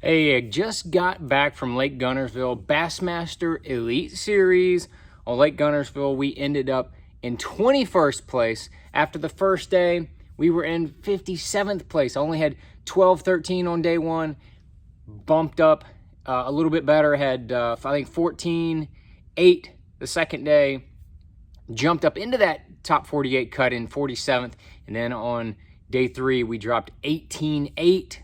Hey, I just got back from Lake Guntersville Bassmaster Elite Series. On Lake Guntersville, we ended up in 21st place. After the first day, we were in 57th place. I only had 12-13 on day one. Bumped up a little bit better. Had, I think, 14-8 the second day. Jumped up into that top 48 cut in 47th. And then on day three, we dropped 18-8.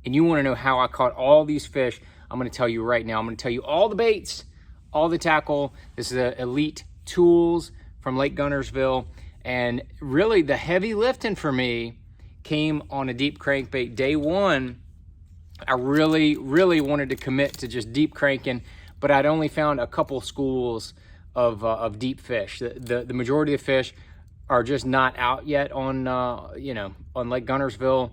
And you want to know how I caught all these fish, I'm going to tell you right now. I'm going to tell you all the baits, all the tackle. This is the Elite Tools from Lake Guntersville. And really the heavy lifting for me came on a deep crankbait. Day one, I really wanted to commit to just deep cranking, but I'd only found a couple schools of deep fish. The majority of fish are just not out yet on, on Lake Guntersville.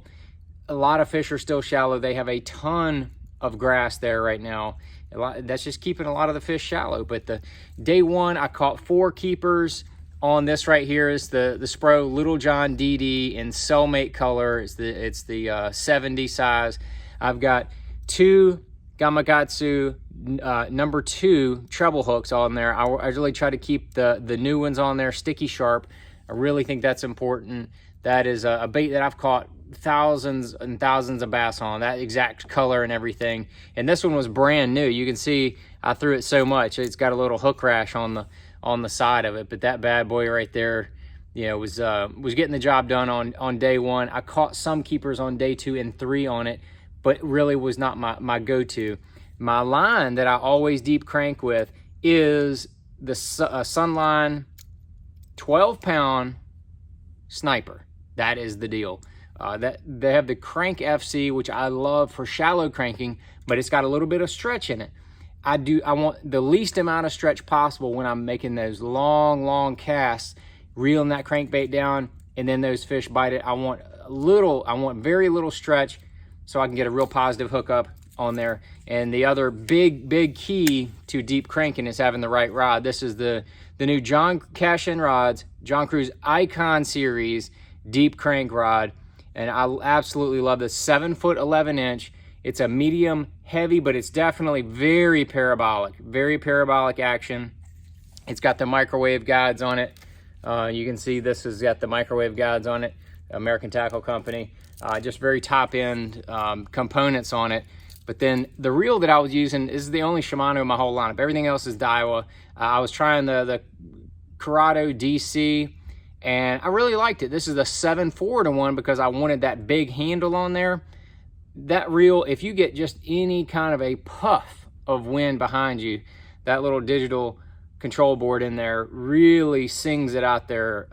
A lot of fish are still shallow. They have a ton of grass there right now. That's just keeping a lot of the fish shallow. But the day one, I caught 4 keepers on this right here. Is the Spro Little John DD in cellmate color. It's the 70 size. I've got 2 Gamakatsu number 2 treble hooks on there. I really try to keep the new ones on there sticky sharp. I really think that's important. That is a bait that I've caught thousands and thousands of bass on, that exact color and everything. And this one was brand new. You can see I threw it so much. It's got a little hook rash on the side of it, but that bad boy right there, was getting the job done on day one. I caught some keepers on day 2 and 3 on it, but really was not my go-to. My line that I always deep crank with is the Sunline 12-pound Sniper. That is the deal. That they have the Crank FC, which I love for shallow cranking, but it's got a little bit of stretch in it. I want the least amount of stretch possible when I'm making those long casts, reeling that crankbait down, and then those fish bite it. I want very little stretch so I can get a real positive hookup on there. And the other big key to deep cranking is having the right rod. This is the new John Cashin rods, John Cruz Icon Series deep crank rod. And I absolutely love this 7-foot 11-inch. It's a medium heavy, but it's definitely very parabolic action. It's got the microwave guides on it. You can see this has got the microwave guides on it, American Tackle Company. Just very top end components on it. But then the reel that I was using is the only Shimano in my whole lineup. Everything else is Daiwa. I was trying the Corrado DC, and I really liked it. This is the 7-4-1 because I wanted that big handle on there. That reel, if you get just any kind of a puff of wind behind you, that little digital control board in there really sings it out there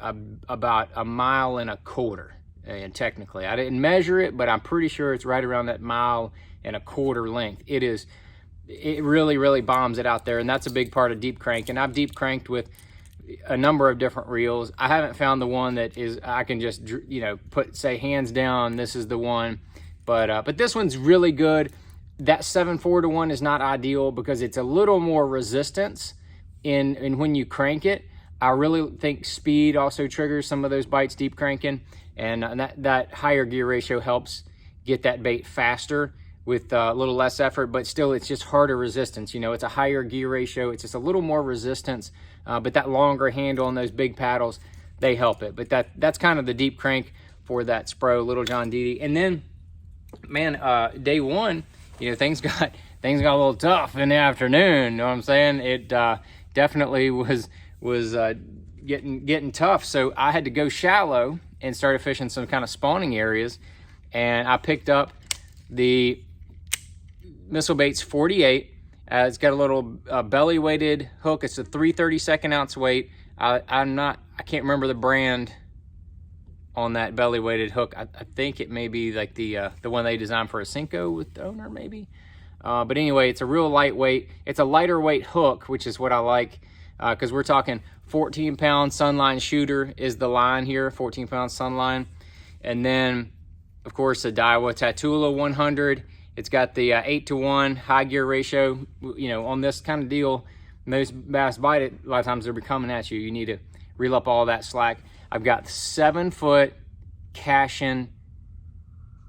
about 1.25 miles. And technically, I didn't measure it, but I'm pretty sure it's right around that 1.25 miles length. It really bombs it out there, and that's a big part of deep cranking. I've deep cranked with a number of different reels. I haven't found the one that is I can just say hands down this is the one, but this one's really good. That 7-4-1 is not ideal because it's a little more resistance in when you crank it. I really think speed also triggers some of those bites deep cranking, and that higher gear ratio helps get that bait faster with a little less effort, but still it's just harder resistance. It's a higher gear ratio. It's just a little more resistance, but that longer handle on those big paddles, they help it. But that's kind of the deep crank for that Spro Little John DD. And then, man, day one, things got a little tough in the afternoon. You know what I'm saying? It definitely was getting tough. So I had to go shallow and started fishing some kind of spawning areas, and I picked up the Missile Baits 48. It's got a little belly weighted hook. It's a 3/32 ounce weight. I can't remember the brand on that belly weighted hook. I think it may be like the one they designed for a Senko with the owner maybe. But anyway, it's a real lightweight. It's a lighter weight hook, which is what I like, because we're talking 14-pound Sunline shooter is the line here, 14-pound Sunline. And then, of course, the Daiwa Tatula 100. It's got the 8-to-1 high gear ratio. On this kind of deal, most bass bite it. A lot of times they'll be coming at you. You need to reel up all that slack. I've got 7-foot Cashin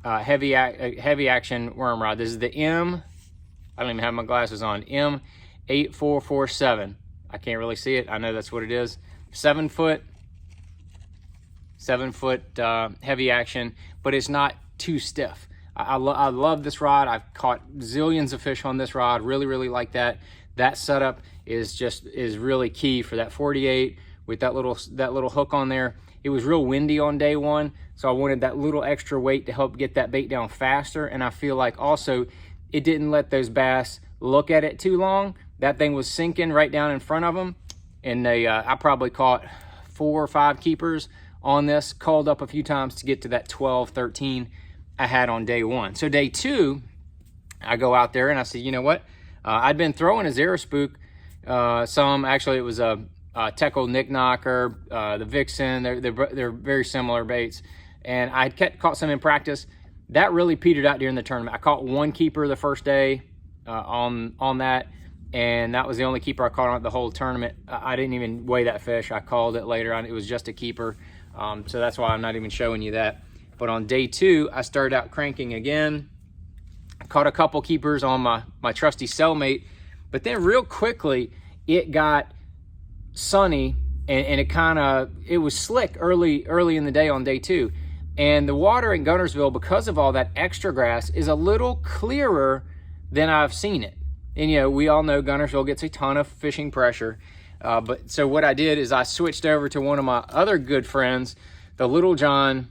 heavy action worm rod. This is the I don't even have my glasses on, M8447. I can't really see it. I know that's what it is. 7 foot heavy action, but it's not too stiff. I love this rod. I've caught zillions of fish on this rod. Really like that. That setup is really key for that 48 with that little hook on there. It was real windy on day one, so I wanted that little extra weight to help get that bait down faster. And I feel like also it didn't let those bass look at it too long. That thing was sinking right down in front of them, and I probably caught 4 or 5 keepers on this, called up a few times to get to that 12, 13 I had on day one. So day two, I go out there and I said, you know what? I'd been throwing a Zero Spook, actually it was a Teckle Nick Knocker, the Vixen, they're very similar baits. And I caught some in practice. That really petered out during the tournament. I caught 1 keeper the first day on that, and that was the only keeper I caught on the whole tournament. I didn't even weigh that fish. I called it later on. It was just a keeper. So that's why I'm not even showing you that. But on day 2, I started out cranking again. I caught a couple keepers on my trusty cellmate, but then real quickly it got sunny and it was slick early in the day on day 2. And the water in Guntersville, because of all that extra grass, is a little clearer than I've seen it. And you know, we all know Guntersville gets a ton of fishing pressure. So what I did is I switched over to one of my other good friends, the Little John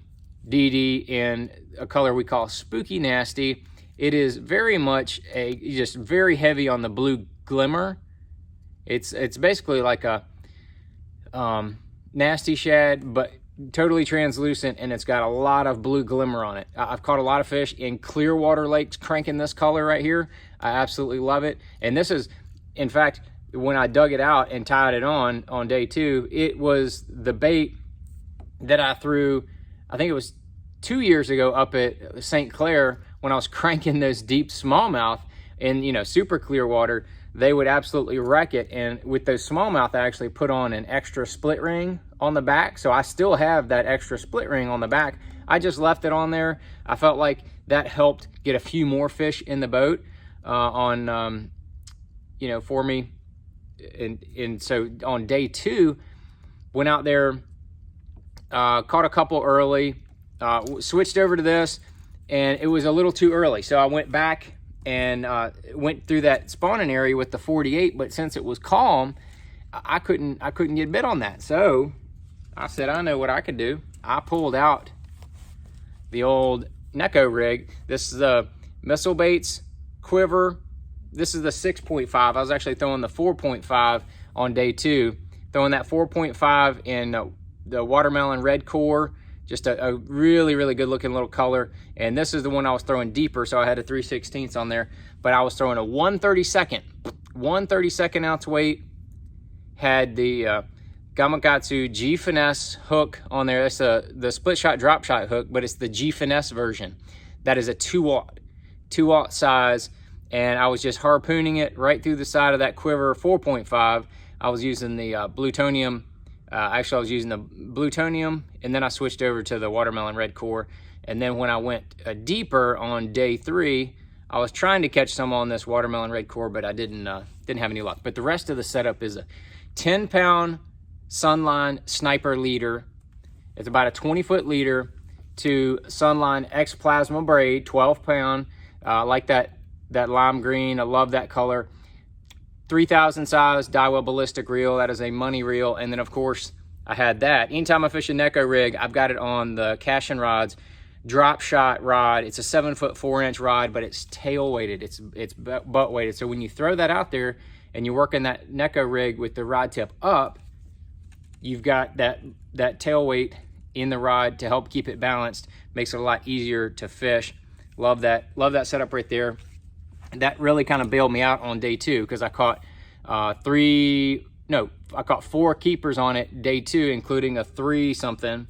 DD, in a color we call Spooky Nasty. It is very much just very heavy on the blue glimmer. It's basically like a nasty shad, but totally translucent, and it's got a lot of blue glimmer on it. I've caught a lot of fish in clear water lakes cranking this color right here. I absolutely love it. And this is, in fact, when I dug it out and tied it on day 2, it was the bait that I threw, I think it was 2 years ago up at St. Clair when I was cranking those deep smallmouth in, you know, super clear water. They would absolutely wreck it. And with those smallmouth, I actually put on an extra split ring on the back. So I still have that extra split ring on the back. I just left it on there. I felt like that helped get a few more fish in the boat you know, for me. And so on day 2, went out there, caught a couple early, switched over to this, and it was a little too early. So I went back and went through that spawning area with the 48, but since it was calm, I couldn't get bit on that. So I said, I know what I could do. I pulled out the old Neko rig. This is a Missile Baits quiver. This is the 6.5. I was actually throwing the 4.5 on day 2, throwing that 4.5 in the watermelon red core. Just a really good looking little color. And this is the one I was throwing deeper, so I had a 3/16 on there. But I was throwing a 1/32 ounce weight. Had the Gamakatsu G Finesse hook on there. That's the split shot drop shot hook, but it's the G Finesse version. That is a 2-aught size. And I was just harpooning it right through the side of that quiver, 4.5. I was using the Blutonium. Actually, I was using the Blutonium, and then I switched over to the watermelon red core. And then when I went deeper on day 3, I was trying to catch some on this watermelon red core, but I didn't have any luck. But the rest of the setup is a 10-pound Sunline Sniper leader. It's about a 20-foot leader to Sunline X Plasma braid, 12-pound. I like that lime green. I love that color. 3,000 size Daiwa ballistic reel. That is a money reel. And then of course I had that. Anytime I fish a Neko rig, I've got it on the Cashin rods, drop shot rod. It's a 7-foot 4-inch rod, but it's tail weighted. It's butt weighted. So when you throw that out there and you're working that Neko rig with the rod tip up, you've got that tail weight in the rod to help keep it balanced. Makes it a lot easier to fish. Love that setup right there. That really kind of bailed me out on day 2 because I caught 4 keepers on it day 2, including a 3-something.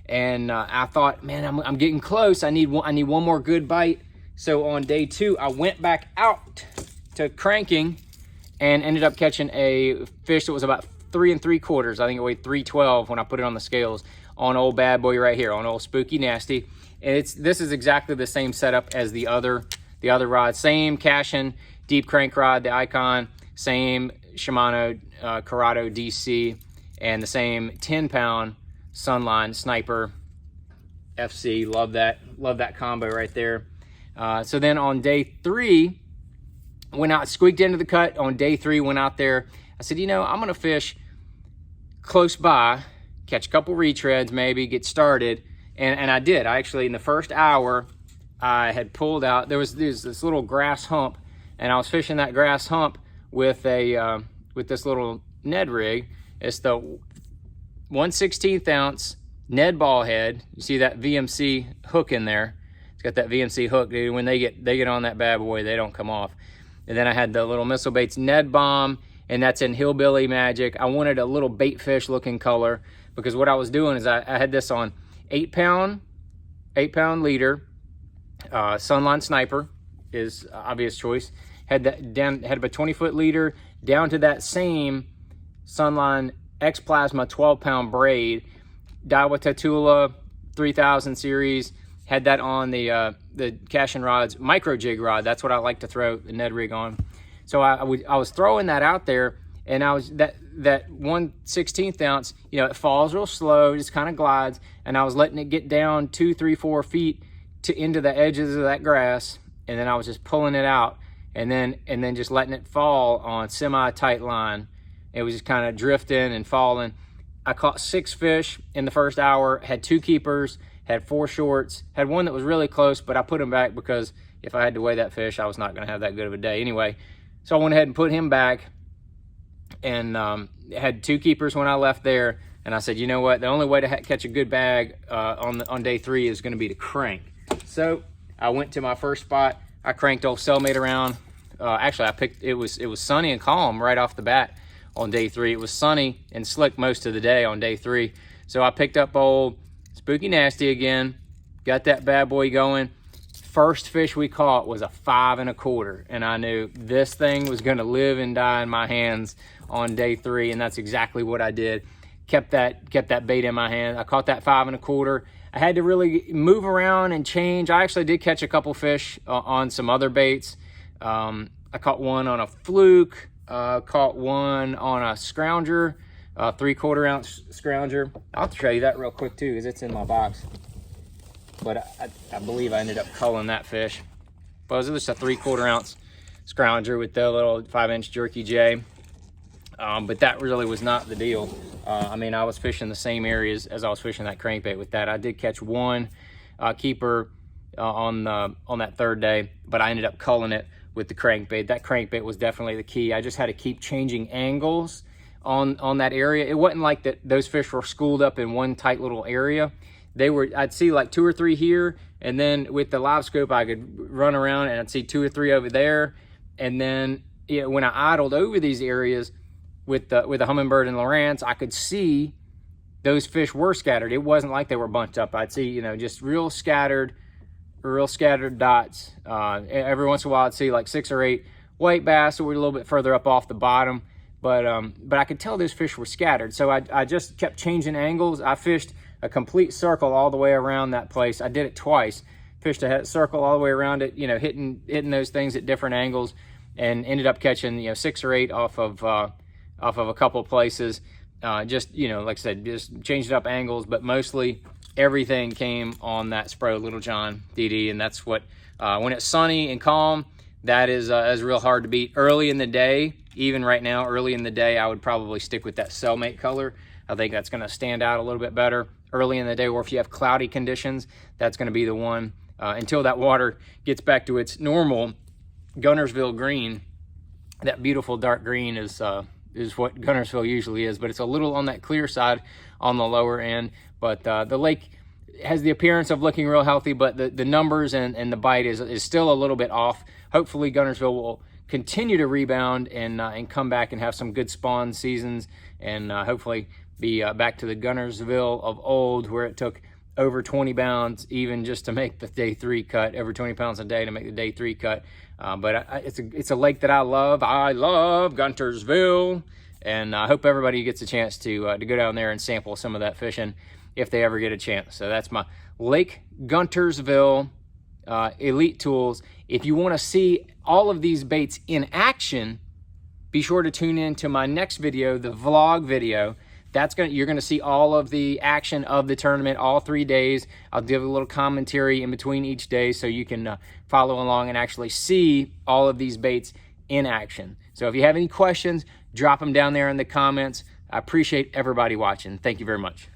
And I thought, man, I'm getting close. I need one more good bite. So on day 2, I went back out to cranking and ended up catching a fish that was about 3 3/4. I think it weighed 312 when I put it on the scales on old bad boy right here, on old Spooky Nasty. And this is exactly the same setup as the other rod. Same Cashin deep crank rod, the Icon, same Shimano Corrado DC, and the same 10-pound Sunline Sniper FC. Love that combo right there. So then on day 3, went out, squeaked into the cut on day 3, went out there. I said, I'm gonna fish close by, catch a couple retreads, maybe get started. And I did. I actually, in the first hour, I had pulled out, there's this little grass hump, and I was fishing that grass hump with this little Ned rig. It's the 1/16 ounce Ned ball head. You see that VMC hook in there. It's got that VMC hook, dude. When they get on that bad boy, they don't come off. And then I had the little Missile Baits Ned Bomb, and that's in Hillbilly Magic. I wanted a little bait fish looking color, because what I was doing is I had this on 8-pound leader. Sunline Sniper is obvious choice. Had about a 20-foot leader down to that same Sunline X Plasma 12-pound braid. Daiwa Tatula 3000 series. Had that on the Cashin rods, micro jig rod. That's what I like to throw the Ned rig on. So I was throwing that out there, and I was that 1/16 ounce. It falls real slow, just kind of glides, and I was letting it get down 2, 3, 4 feet into the edges of that grass, and then I was just pulling it out, and then just letting it fall on semi-tight line. It was just kind of drifting and falling. I caught 6 fish in the first hour, had 2 keepers, had 4 shorts, had one that was really close, but I put him back because if I had to weigh that fish, I was not going to have that good of a day anyway. So I went ahead and put him back, and had 2 keepers when I left there. And I said, you know what? The only way to catch a good bag on day 3 is going to be to crank. So I went to my first spot. I cranked old Cellmate around. Actually, it was sunny and calm right off the bat on day 3. It was sunny and slick most of the day on day 3. So I picked up old Spooky Nasty again, got that bad boy going. First fish we caught was a 5 1/4, and I knew this thing was going to live and die in my hands on day 3, and that's exactly what I did. Kept that bait in my hand. I caught that 5 1/4. I had to really move around and change. I actually did catch a couple fish on some other baits. I caught one on a fluke. Caught one on a scrounger, 3/4 ounce scrounger. I'll show you that real quick too, because it's in my box. But I believe I ended up culling that fish. But it was just a 3/4 ounce scrounger with the little 5-inch jerky J. But that really was not the deal. I mean, I was fishing the same areas as I was fishing that crankbait with that. I did catch one keeper on that third day, but I ended up culling it with the crankbait. That crankbait was definitely the key. I just had to keep changing angles on that area. It wasn't like that those fish were schooled up in one tight little area. I'd see like 2 or 3 here, and then with the live scope I could run around and I'd see 2 or 3 over there. And then when I idled over these areas with the Humminbird and Lowrance, I could see those fish were scattered. It wasn't like they were bunched up. I'd see just real scattered dots. Every once in a while I'd see like 6 or 8 white bass that were a little bit further up off the bottom, but I could tell those fish were scattered. So I just kept changing angles. I fished a complete circle all the way around that place. I did it twice. Fished a circle all the way around it, hitting those things at different angles, and ended up catching 6 or 8 off of a couple places. Just like I said, just changed up angles, but mostly everything came on that Spro Little John DD, and that's what when it's sunny and calm, that is real hard to beat. Early in the day, even right now, early in the day, I would probably stick with that Cellmate color. I think that's going to stand out a little bit better early in the day, or if you have cloudy conditions, that's going to be the one until that water gets back to its normal Guntersville green. That beautiful dark green is what Guntersville usually is, but it's a little on that clear side on the lower end. But the lake has the appearance of looking real healthy, but the numbers and the bite is still a little bit off. Hopefully Guntersville will continue to rebound and come back and have some good spawn seasons, and hopefully be back to the Guntersville of old, where it took over 20 pounds even just to make the day 3 cut, over 20 pounds a day to make the day 3 cut. But it's a lake that I love. I love Guntersville, and I hope everybody gets a chance to go down there and sample some of that fishing if they ever get a chance. So that's my Lake Guntersville Elite Tools. If you want to see all of these baits in action, be sure to tune in to my next video, the vlog video. You're gonna see all of the action of the tournament, all 3 days. I'll give a little commentary in between each day so you can follow along and actually see all of these baits in action. So if you have any questions, drop them down there in the comments. I appreciate everybody watching. Thank you very much.